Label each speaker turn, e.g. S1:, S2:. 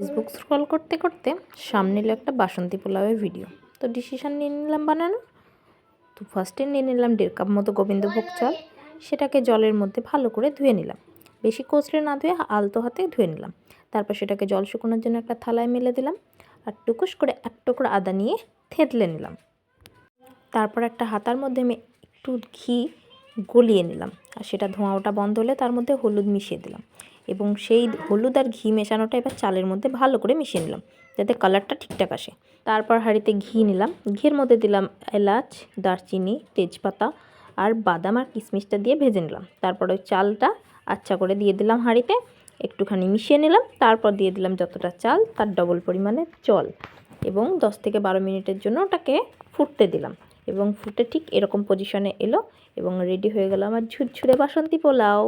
S1: Facebook scroll করতে করতে সামনে এলো একটা বাসন্তী পোলাওয়ের ভিডিও। তো ডিসিশন নিয়ে নিলাম বানানো। তো ফার্স্টে নিয়ে নিলাম 1.5 কাপ মতো গোবিন্দভোগ চাল। সেটাকে জলের মধ্যে ভালো করে ধুয়ে নিলাম, বেশি কচলে না ধুয়ে আলতো হাতে ধুয়ে নিলাম। তারপর সেটাকে জল শুকানোর জন্য একটা থালায় মেলে দিলাম, আর টুকুস করে এক টুকরো আদা নিয়ে থেতলে নিলাম। তারপর একটা হাতার মধ্যে আমি একটু ঘি গলিয়ে নিলাম, আর সেটা ধোঁয়াটা বন্ধ হলে তার মধ্যে হলুদ মিশিয়ে দিলাম, এবং সেই হলুদ আর ঘি মেশানোটা এবার চালের মধ্যে ভালো করে মিশিয়ে নিলাম যাতে কালারটা ঠিকঠাক আসে। তারপর হাঁড়িতে ঘি নিলাম, ঘির মধ্যে দিলাম এলাচ, দারচিনি, তেজপাতা আর বাদাম আর কিশমিশটা দিয়ে ভেজে নিলাম। তারপর ওই চালটা আচ্ছা করে দিয়ে দিলাম হাঁড়িতে, একটুখানি মিশিয়ে নিলাম। তারপর দিয়ে দিলাম যতটা চাল তার ডবল পরিমাণে জল, এবং 10 থেকে 12 মিনিটের জন্য ওটাকে ফুটতে দিলাম, এবং ফুটে ঠিক এরকম পজিশনে এলো এবং রেডি হয়ে গেল আমার ঝুরঝুরে বাসন্তী পোলাও।